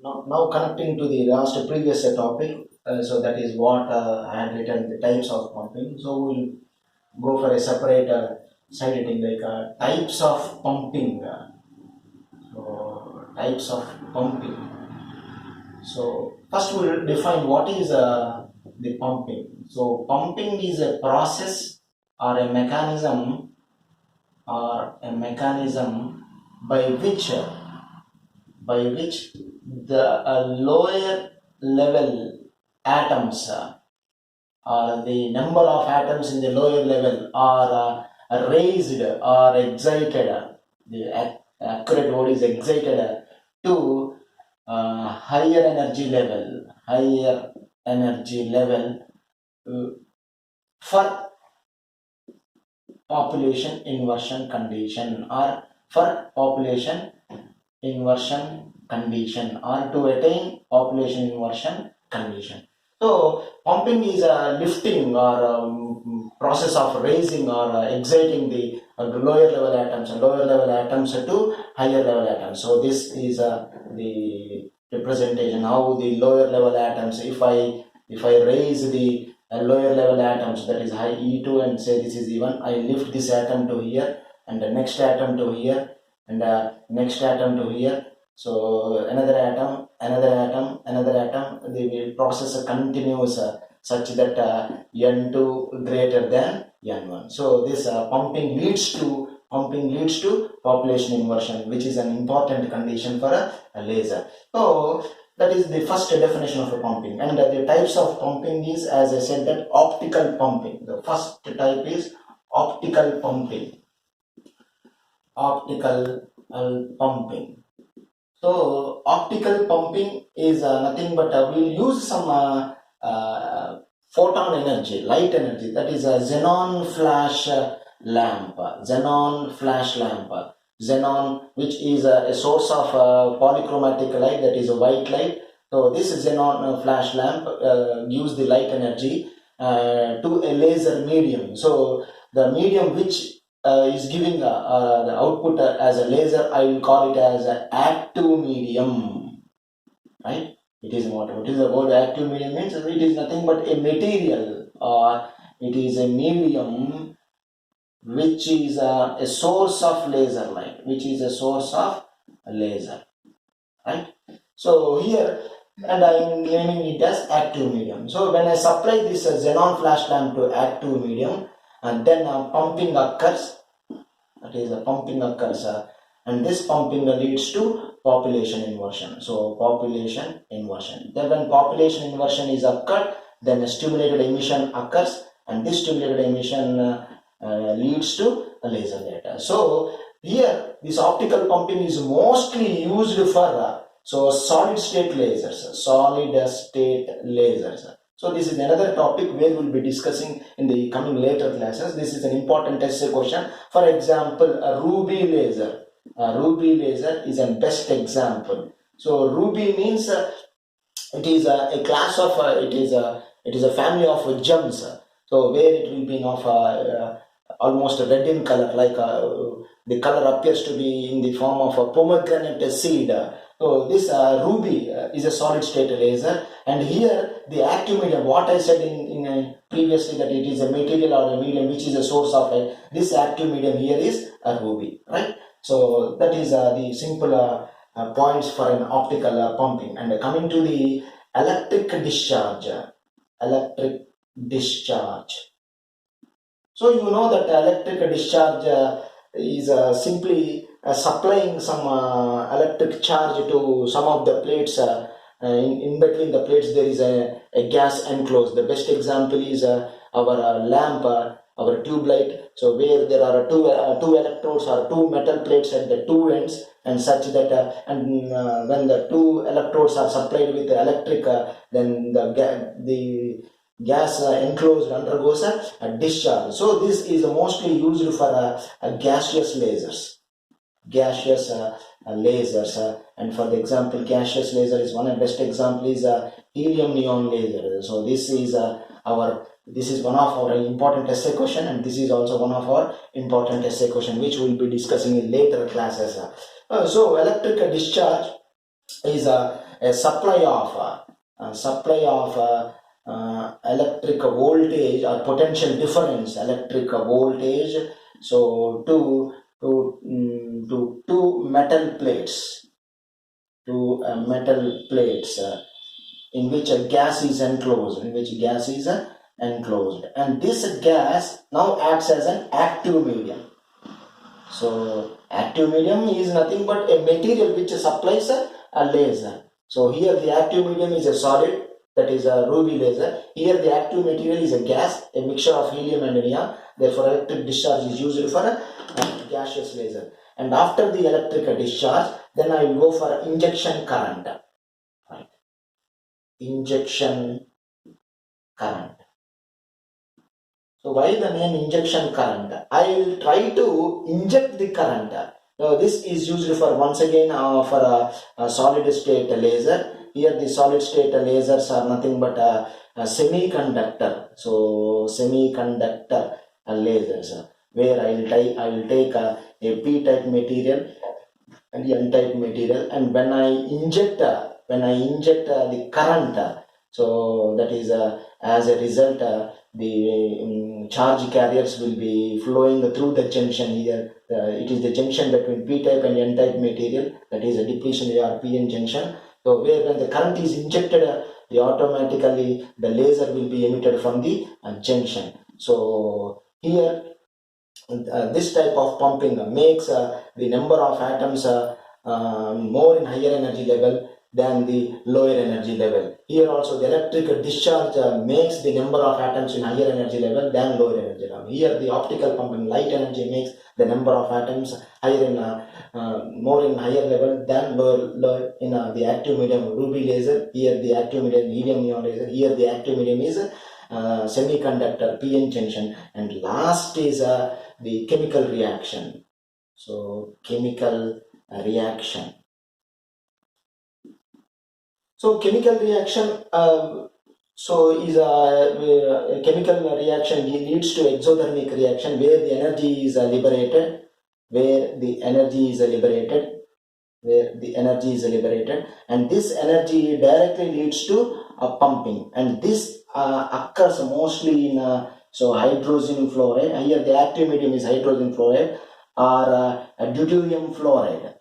Now connecting to the last previous topic, so that is what I had written, the types of pumping. So we'll go for a separate side heading like types of pumping. So types of pumping. So first we'll define what is the pumping. So pumping is a process or a mechanism by which the lower level atoms or the number of atoms in the lower level are raised or excited. The accurate word is excited to higher energy level for population inversion condition or to attain population inversion condition. So pumping is a lifting or process of raising or exciting the lower level atoms to higher level atoms. So this is the representation how the lower level atoms, if I raise the lower level atoms, that is high E2, and say this is E1, I lift this atom to here and the next atom to here and next atom to here. So another atom, the process continues such that N2 greater than N1. So this pumping leads to population inversion, which is an important condition for a laser. So that is the first definition of a pumping. And the types of pumping is, as I said, that optical pumping. The first type is optical pumping. So optical pumping is nothing but we'll use some photon energy, light energy, that is a xenon flash lamp. Xenon, which is a source of polychromatic light, that is a white light. So this xenon flash lamp gives the light energy to a laser medium. So the medium which is giving the output as a laser, I will call it as an active medium, right? It is what is the word active medium means? It is nothing but a material, or it is a medium which is a source of laser light, right? So here, and I am naming it as active medium. So when I supply this xenon flash lamp to active medium, and then pumping occurs, and this pumping leads to population inversion. So population inversion. Then when population inversion is occurred, then a stimulated emission occurs, and this stimulated emission leads to a laser data. So here this optical pumping is mostly used for solid state lasers. So this is another topic where we will be discussing in the coming later classes. This is an important essay question. For example, a ruby laser. A ruby laser is a best example. So ruby means it is a class of it is a family of gems. So where it will be of almost red in color, like the color appears to be in the form of a pomegranate seed. So this ruby is a solid state laser, and here the active medium, what I said in previously, that it is a material or a medium which is a source of light. This active medium here is a ruby, right? So that is the simple points for an optical pumping. And coming to the electric discharge. So you know that electric discharge is simply supplying some electric charge to some of the plates. In between the plates there is a gas enclosed. The best example is our lamp, our tube light. So where there are two electrodes or two metal plates at the two ends, and such that when the two electrodes are supplied with electric, then the gas enclosed undergoes a discharge. So this is mostly used for gaseous lasers. And for the example, gaseous laser is one, and best example is helium neon laser. So this is one of our important essay question, and this is also one of our important essay question which we will be discussing in later classes. So electric discharge is a supply of electric voltage or potential difference electric voltage, so to two metal plates, in which a gas is enclosed, and this gas now acts as an active medium. So active medium is nothing but a material which supplies a laser. So here the active medium is a solid, that is a ruby laser. Here the active material is a gas, a mixture of helium and neon. Therefore electric discharge is used for a gaseous laser. And after the electric discharge, then I will go for injection current. Right. Injection current. So why the name injection current? I will try to inject the current. Now this is used for, once again, for a solid state laser. Here the solid state lasers are nothing but a semiconductor. So semiconductor lasers, where I will take a p-type material and n-type material, and when I inject the current, so that is as a result the charge carriers will be flowing through the junction. Here it is the junction between p-type and n-type material, that is a depletion or p-n junction. So where when the current is injected, automatically the laser will be emitted from the junction. So here this type of pumping makes the number of atoms more in higher energy level than the lower energy level. Here also the electric discharge makes the number of atoms in higher energy level than lower energy level. Here the optical pumping, light energy, makes the number of atoms higher in more in higher level than lower in the active medium ruby laser. Here the active medium helium neon laser. Here the active medium is semiconductor p-n junction. And last is the chemical reaction. So chemical reaction. So chemical reaction, is a chemical reaction leads to exothermic reaction, where the energy is liberated, and this energy directly leads to pumping, and this occurs mostly in hydrogen fluoride. Here the active medium is hydrogen fluoride or deuterium fluoride,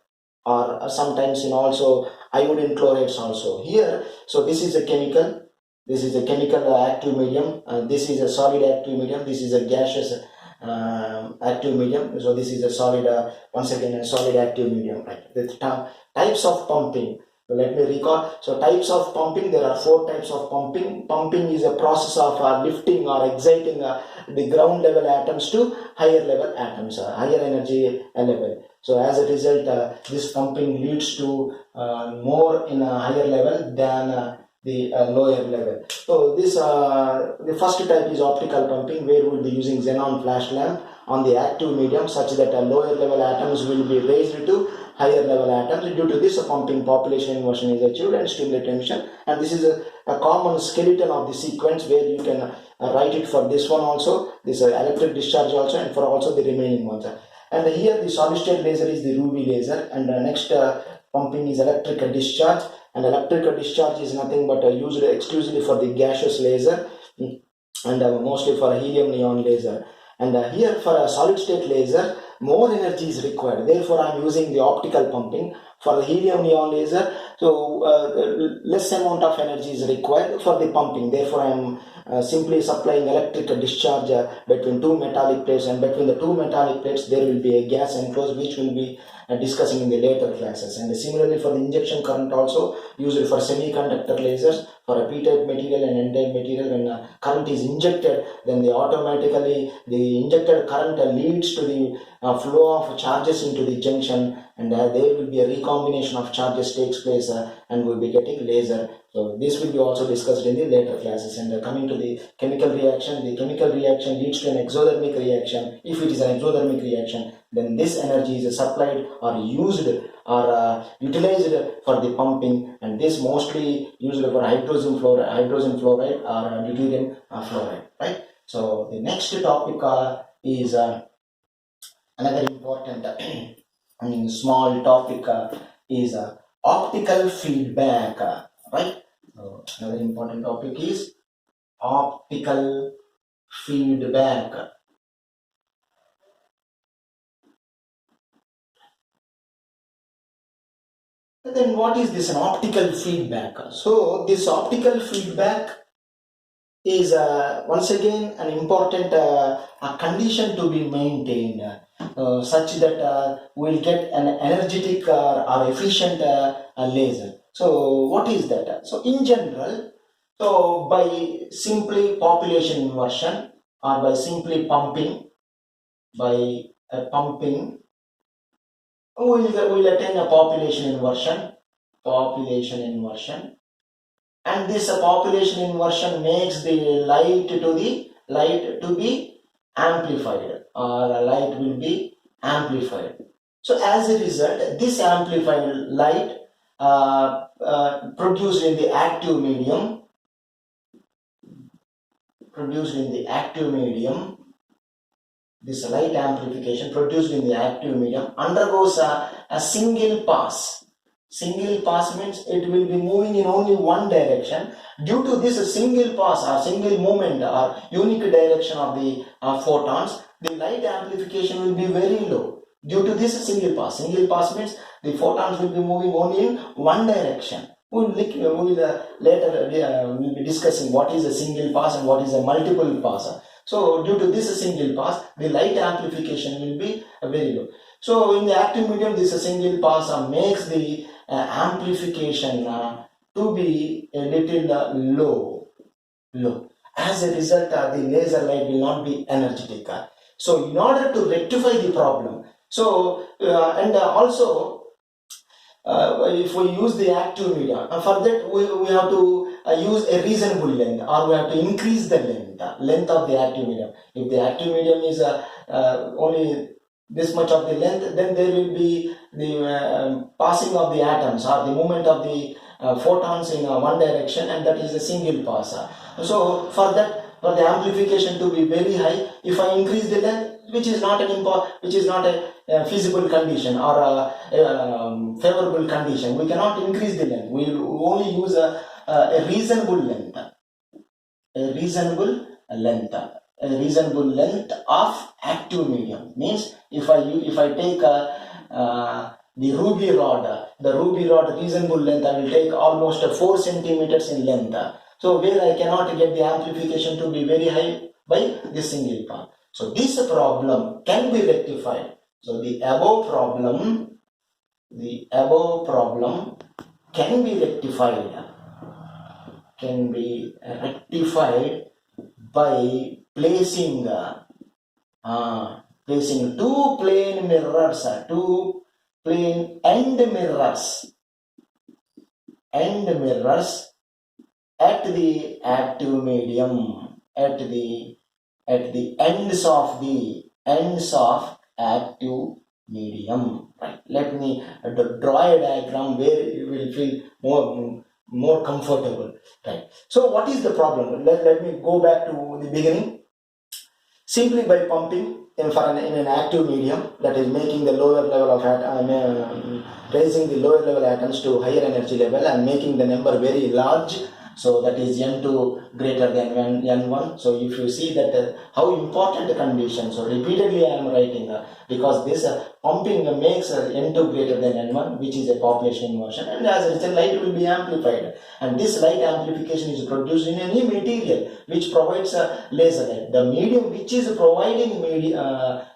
or sometimes in also iodine chlorides also. Here, so this is a chemical active medium, this is a solid active medium, this is a gaseous active medium. So this is a solid, once again a solid active medium. Right. The types of pumping, so let me recall. So types of pumping, there are 4 types of pumping. Pumping is a process of lifting or exciting the ground level atoms to higher level atoms, higher energy level. So as a result, this pumping leads to more in a higher level than the lower level. So this the first type is optical pumping, where we will be using xenon flash lamp on the active medium, such that lower level atoms will be raised to higher level atoms. Due to this pumping, population inversion is achieved and stimulate emission. And this is a common skeleton of the sequence, where you can write it for this one also, this electric discharge also, and for also the remaining ones. And here the solid state laser is the ruby laser, and next pumping is electric discharge. And electric discharge is nothing but used exclusively for the gaseous laser, and mostly for helium neon laser. And here for a solid state laser, more energy is required. Therefore, I am using the optical pumping. For the helium neon laser, so less amount of energy is required for the pumping. Therefore, I am simply supplying electric discharge between 2 metallic plates, and between the 2 metallic plates there will be a gas enclosed, which will be discussing in the later classes. And similarly for the injection current, also used for semiconductor lasers, for a p-type material and n-type material. When current is injected, then automatically the injected current leads to the flow of charges into the junction, and there will be a recombination of charges takes place, and we'll be getting laser. So this will be also discussed in the later classes. And coming to the chemical reaction leads to an exothermic reaction. If it is an exothermic reaction, then this energy is supplied or used or utilized for the pumping, and this mostly used for hydrogen fluoride or deuterium fluoride. Right. So the next topic is another important small topic is optical feedback, right? So another important topic is optical feedback. Then what is this, an optical feedback? So this optical feedback is once again an important a condition to be maintained, such that we'll get an energetic or efficient laser. So what is that? So in general, so by simply population inversion or by simply pumping, by pumping, we'll attain a population inversion, and this population inversion makes the light to be amplified, or light will be amplified. So as a result, this amplified light produced in the active medium this light amplification produced in the active medium undergoes a single pass. Single pass means it will be moving in only one direction. Due to this single pass or single movement or unique direction of the photons, the light amplification will be very low. Due to this single pass means the photons will be moving only in one direction. We will later we'll be discussing what is a single pass and what is a multiple pass. So due to this single pass, the light amplification will be very low. So in the active medium, this single pass makes the amplification to be a little low. As a result, the laser light will not be energetic. So in order to rectify the problem, so and also if we use the active medium, for that we have to use a reasonable length, or we have to increase the length of the active medium. If the active medium is only this much of the length, then there will be the passing of the atoms or the movement of the photons in one direction, and that is a single pass. So for the amplification to be very high, if I increase the length, which is not a feasible condition or a favorable condition, we cannot increase the length. We will only use a reasonable length. A reasonable length of active medium means if I take the ruby rod reasonable length, I will take almost 4 centimeters in length. So where I cannot get the amplification to be very high by this single pass. So this problem can be rectified. So the above problem can be rectified by placing two plane end mirrors at the active medium, at the ends of active medium. Right. Let me draw a diagram where you will feel more comfortable. Right. So what is the problem? Let me go back to the beginning. Simply by pumping in an active medium, that is making the lower level of raising the lower level atoms to higher energy level and making the number very large. So that is N2 greater than N1. So if you see that how important the condition. So repeatedly I am writing because this pumping makes N2 greater than N1, which is a population inversion, and as a result light will be amplified. And this light amplification is produced in any material which provides a laser light. The medium which is providing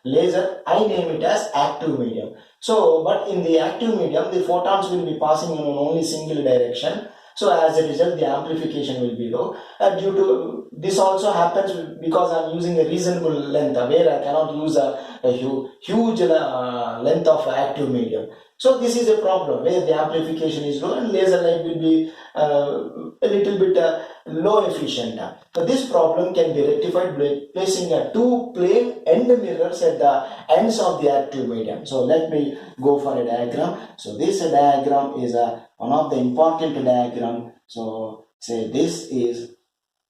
laser, I name it as active medium. So, but in the active medium, the photons will be passing in only single direction. So as a result, the amplification will be low. Due to this also happens because I am using a reasonable length where I cannot use a huge length of active medium. So this is a problem where the amplification is low and laser light will be a little bit low efficient. So this problem can be rectified by placing two plane end mirrors at the ends of the active medium. So let me go for a diagram. So this diagram is one of the important diagram. So say this is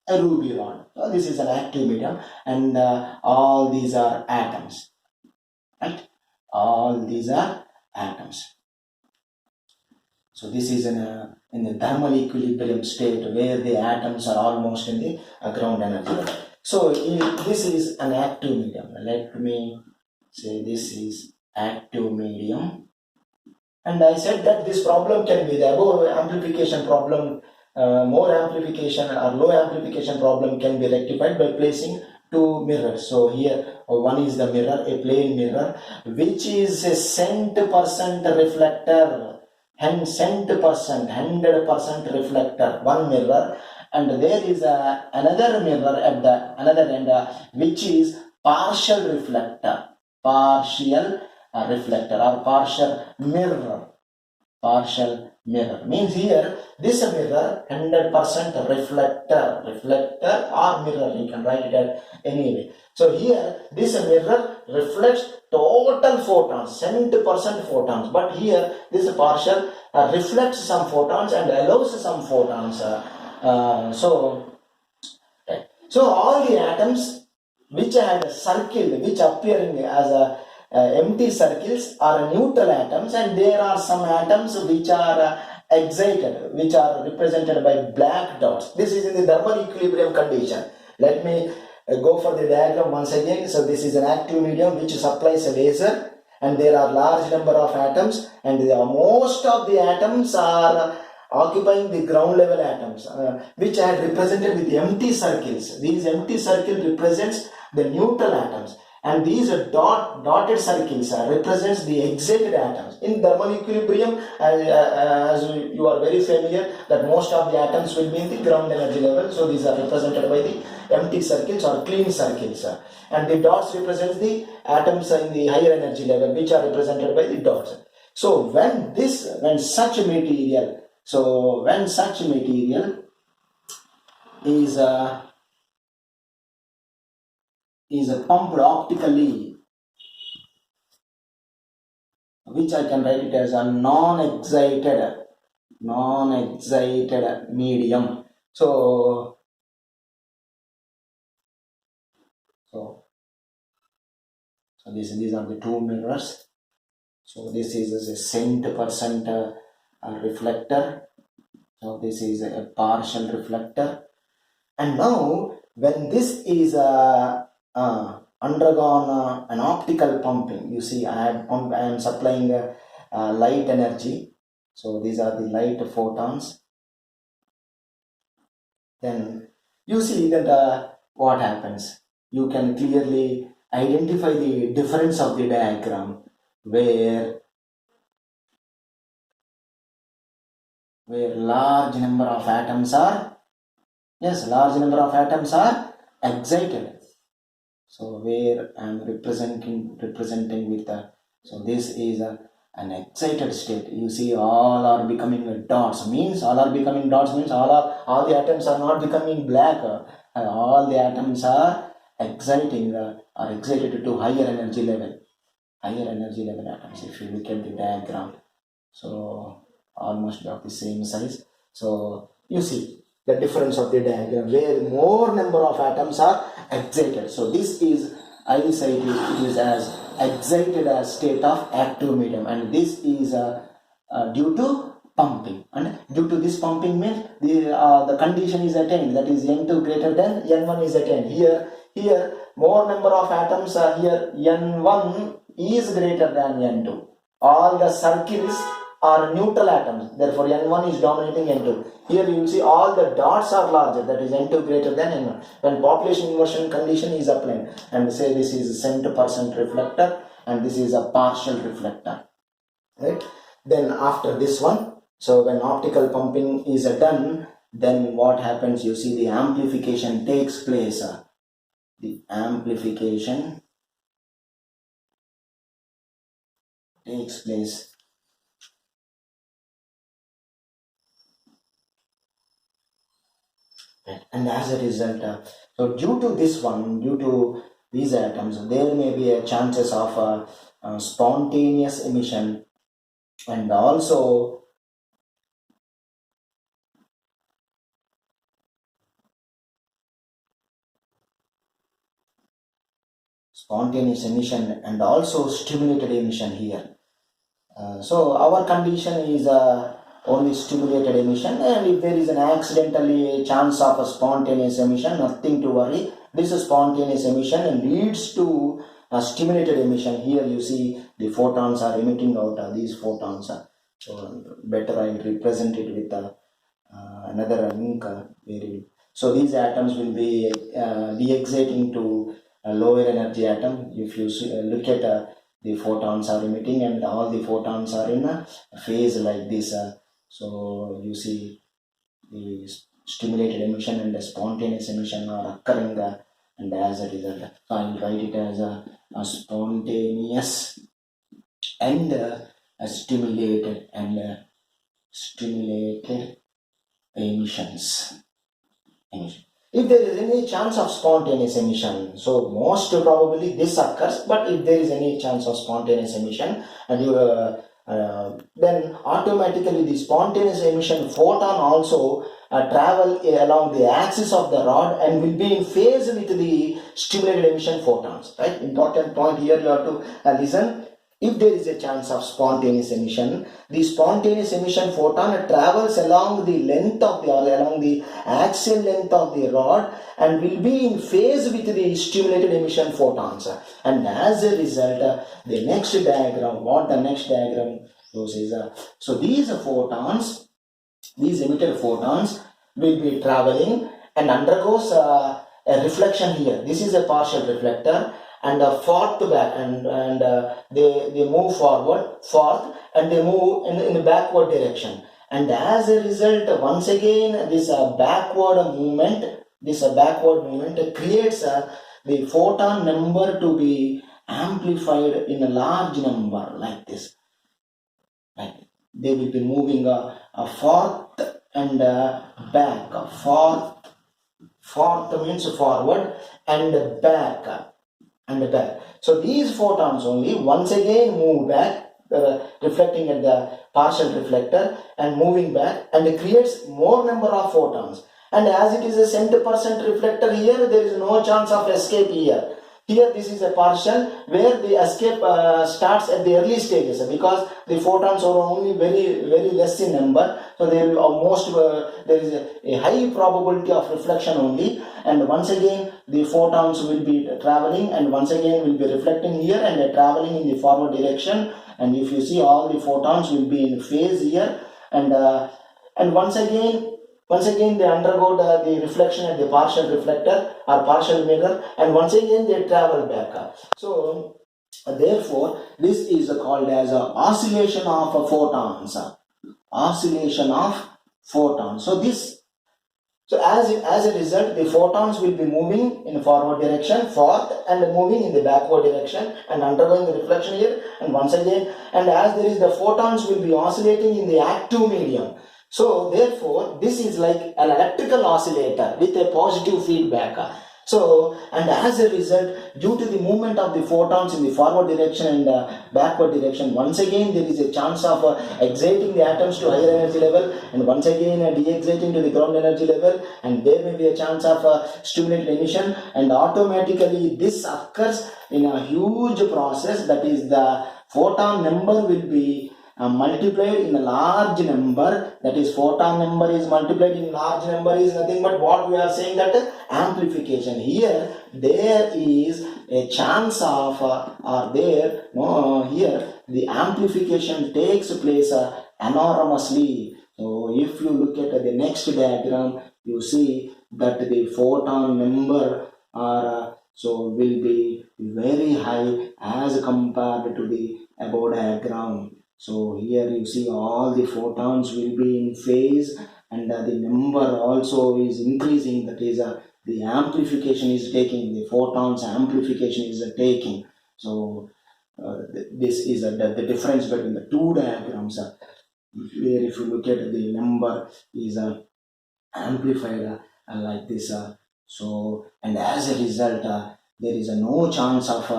a ruby rod. So this is an active medium, and all these are atoms. Right? All these are atoms. So this is in the thermal equilibrium state where the atoms are almost in the ground energy level. So this is an active medium. Let me say this is active medium. And I said that this problem can be the above amplification problem, more amplification or low amplification problem can be rectified by placing two mirrors. So here one is the mirror, a plane mirror, which is a cent percent reflector, hence cent percent, 100% reflector, one mirror, and there is another mirror at the another end, which is partial reflector, partial reflector or partial mirror. Partial mirror means here this mirror 100% reflector or mirror, you can write it at any way. So here this mirror reflects total photons, 70% photons, but here this partial reflects some photons and allows some photons. So all the atoms which had circled, which appearing as a empty circles are neutral atoms, and there are some atoms which are excited, which are represented by black dots. This is in the thermal equilibrium condition. Let me go for the diagram once again. So this is an active medium which supplies a laser, and there are large number of atoms, and most of the atoms are occupying the ground level atoms, which are represented with empty circles. These empty circles represents the neutral atoms, and these dotted circles represents the excited atoms. In thermal equilibrium, as you are very familiar, that most of the atoms will be in the ground energy level, so these are represented by the empty circles or clean circles, and the dots represents the atoms in the higher energy level, which are represented by the dots. So when such material is pumped optically, which I can write it as a non-excited medium. So these are the two mirrors. So this is a cent percent reflector. So this is a partial reflector. And now when this is undergone an optical pumping, you see I am supplying light energy. So these are the light photons. Then you see that what happens. You can clearly identify the difference of the diagram where large number of atoms are excited. So where I am representing with so this is an excited state. You see all are becoming dots, means all the atoms are not becoming black. All the atoms are excited to higher energy level atoms. If you look at the diagram, so almost of the same size. So you see the difference of the diagram where more number of atoms are excited. So this is, I will say it is as excited as state of active medium, and this is due to pumping, and due to this pumping means the condition is attained, that is N2 greater than N1 is attained. Here more number of atoms are here, N1 is greater than N2. All the circles are neutral atoms, therefore N1 is dominating N2. Here you will see all the dots are larger, that is N2 greater than N1. When population inversion condition is applied, and say this is cent percent reflector and this is a partial reflector, right? Then after this one, so when optical pumping is done, then what happens, you see the amplification takes place. The amplification takes place. And as a result, so due to these atoms, there may be a chances of spontaneous emission, and also spontaneous emission and also stimulated emission here. So our condition is only stimulated emission, and if there is an accidentally chance of a spontaneous emission, nothing to worry. This spontaneous emission leads to a stimulated emission. Here you see the photons are emitting out these photons. So better I represent it with another ink. So these atoms will be de-exciting to a lower energy atom. If you look at the photons are emitting and all the photons are in a phase like this. So you see the stimulated emission and the spontaneous emission are occurring and as a result, so I will write it as a spontaneous and stimulated emissions. If there is any chance of spontaneous emission, so most probably this occurs, but if there is any chance of spontaneous emission, and you then automatically the spontaneous emission photon also travel along the axis of the rod and will be in phase with the stimulated emission photons. Right? Important point here you have to listen. If there is a chance of spontaneous emission, the spontaneous emission photon travels along the length of the, or along the axial length of the rod and will be in phase with the stimulated emission photons. And as a result, the next diagram, what the next diagram shows is, so these photons, these emitted photons will be traveling and undergoes a reflection here. This is a partial reflector, and forth back, and they move forth and they move in the backward direction, and as a result once again this backward movement creates the photon number to be amplified in a large number like this. Right? They will be moving forth and back. Forth means forward and back. So these photons only once again move back, reflecting at the partial reflector and moving back, and it creates more number of photons. And as it is a center percent reflector here, there is no chance of escape here. Here this is a partial where the escape starts at the early stages, because the photons are only very less in number, so they will almost there is a high probability of reflection only, and once again the photons will be traveling and once again will be reflecting here and traveling in the forward direction, and if you see all the photons will be in phase here, and once again they undergo the reflection at the partial reflector or partial mirror, and once again they travel back. So therefore this is called as a oscillation of photons. So as a result, the photons will be moving in forward direction, forth, and moving in the backward direction and undergoing the reflection here, and once again, and as there is the photons will be oscillating in the active medium. So therefore this is like an electrical oscillator with a positive feedback. So, and as a result, due to the movement of the photons in the forward direction and backward direction, once again there is a chance of exciting the atoms to higher energy level, and once again de-exciting to the ground energy level, and there may be a chance of stimulated emission, and automatically this occurs in a huge process, that is the photon number will be multiplied in a large number, that is photon number is multiplied in large number is nothing but what we are saying, that amplification. Here there is a chance of here the amplification takes place enormously. So if you look at the next diagram, you see that the photon number will be very high as compared to the above diagram. So here you see all the photons will be in phase, and the number also is increasing, that is the amplification is taking, the photons amplification is taking. So this is the difference between the two diagrams, where if you look at the number is amplified like this. So, and as a result there is no chance of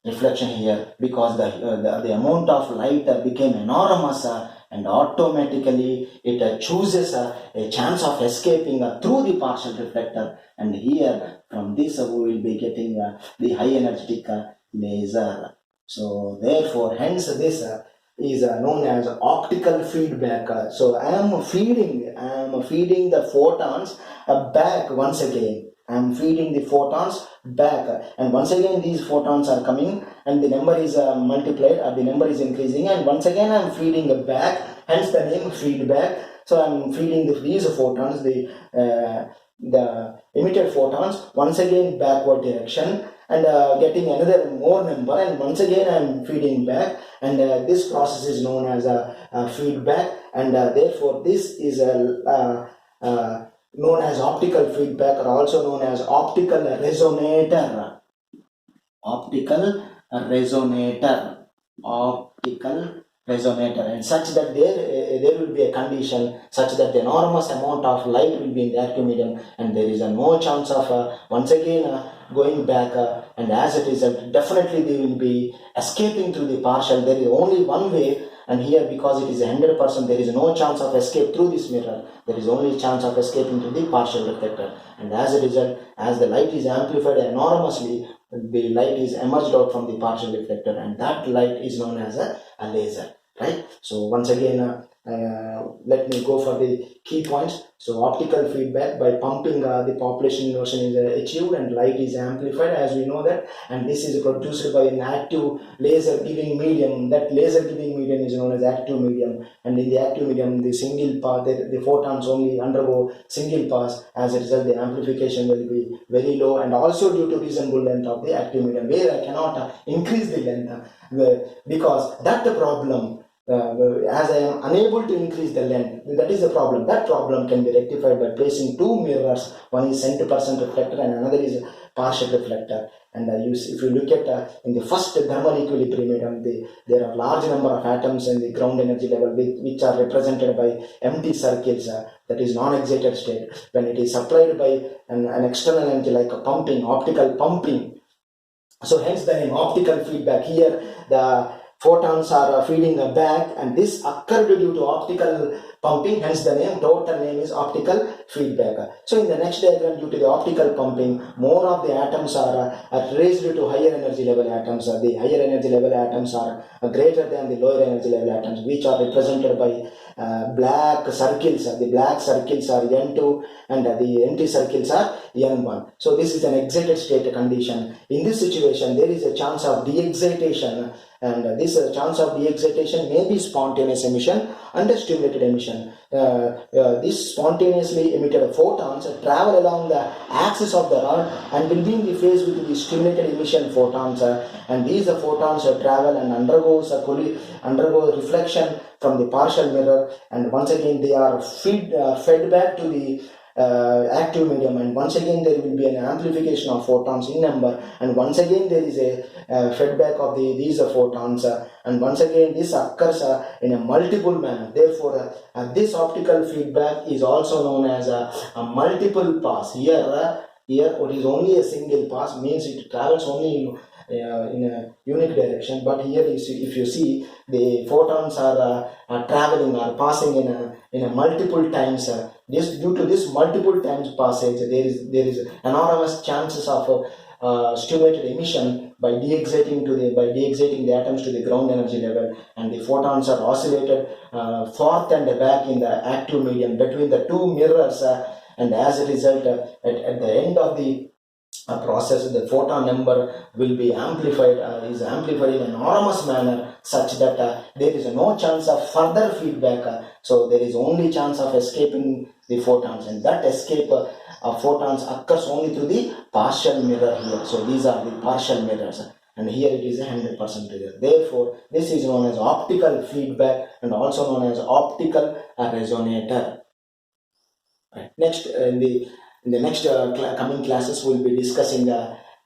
reflection here, because the amount of light became enormous, and automatically it chooses a chance of escaping through the partial reflector, and here from this we will be getting the high energetic laser. So therefore hence this is known as optical feedback. So I am feeding the photons back once again. I am feeding the photons back, and once again these photons are coming, and the number is multiplied, or the number is increasing, and once again I am feeding back. Hence the name feedback. So I am feeding these photons, the emitted photons, once again backward direction, and getting another more number, and once again I am feeding back, and this process is known as a feedback, and therefore this is known as optical feedback, or also known as optical resonator. Optical resonator. Optical resonator, and such that there will be a condition such that enormous amount of light will be in the active medium, and there is no chance of once again going back, and as a result definitely they will be escaping through the partial. There is only one way, and here because it is 100%, there is no chance of escape through this mirror. There is only chance of escaping to the partial reflector, and as a result, as the light is amplified enormously, the light is emerged out from the partial reflector, and that light is known as a laser, right? So once again, let me go for the key points. So optical feedback, by pumping the population inversion is achieved, and light is amplified, as we know that, and this is produced by an active laser giving medium. That laser giving medium is known as active medium, and in the active medium the single pass, the photons only undergo single pass. As a result, the amplification will be very low, and also due to reasonable length of the active medium, where I cannot increase the length, because that the problem, as I am unable to increase the length, that is the problem. That problem can be rectified by placing two mirrors. One is 100% reflector and another is partial reflector. And if you look at in the first thermal equilibrium, there are large number of atoms in the ground energy level, which are represented by empty circles, that is non-excited state. When it is supplied by an external energy like a pumping, optical pumping, so hence the name optical feedback. Here the photons are feeding back, and this occurred due to optical pumping, hence the total name is optical feedback. So in the next diagram, due to the optical pumping, more of the atoms are raised to higher energy level atoms. The higher energy level atoms are greater than the lower energy level atoms, which are represented by black circles. The black circles are N2 and the empty circles are N1. So this is an excited state condition. In this situation, there is a chance of de-excitation, and this chance of de-excitation may be spontaneous emission and stimulated emission. These spontaneously emitted photons travel along the axis of the rod and will be in the phase with the stimulated emission photons, and these photons travel and undergo reflection from the partial mirror, and once again they are fed back to the active medium, and once again there will be an amplification of photons in number, and once again there is a feedback of these photons, and once again this occurs in a multiple manner. Therefore this optical feedback is also known as a multiple pass. Here it is only a single pass, means it travels only in a unique direction, but here if you see, the photons are traveling or passing in a multiple times. Due to this multiple times passage, there is enormous chances of stimulated emission by de-exciting the atoms to the ground energy level, and the photons are oscillated forth and back in the active medium between the two mirrors, and as a result, at the end of the process, the photon number will be amplified, is amplified in an enormous manner, such that there is no chance of further feedback. So there is only chance of escaping the photons, and that escape of photons occurs only through the partial mirror here. So these are the partial mirrors, and here it is 100% mirror. Therefore this is known as optical feedback and also known as optical resonator. Right. Next, in the next coming classes, we'll be discussing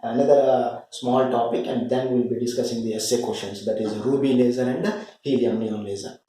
another small topic, and then we'll be discussing the essay questions, that is ruby laser and helium neon laser.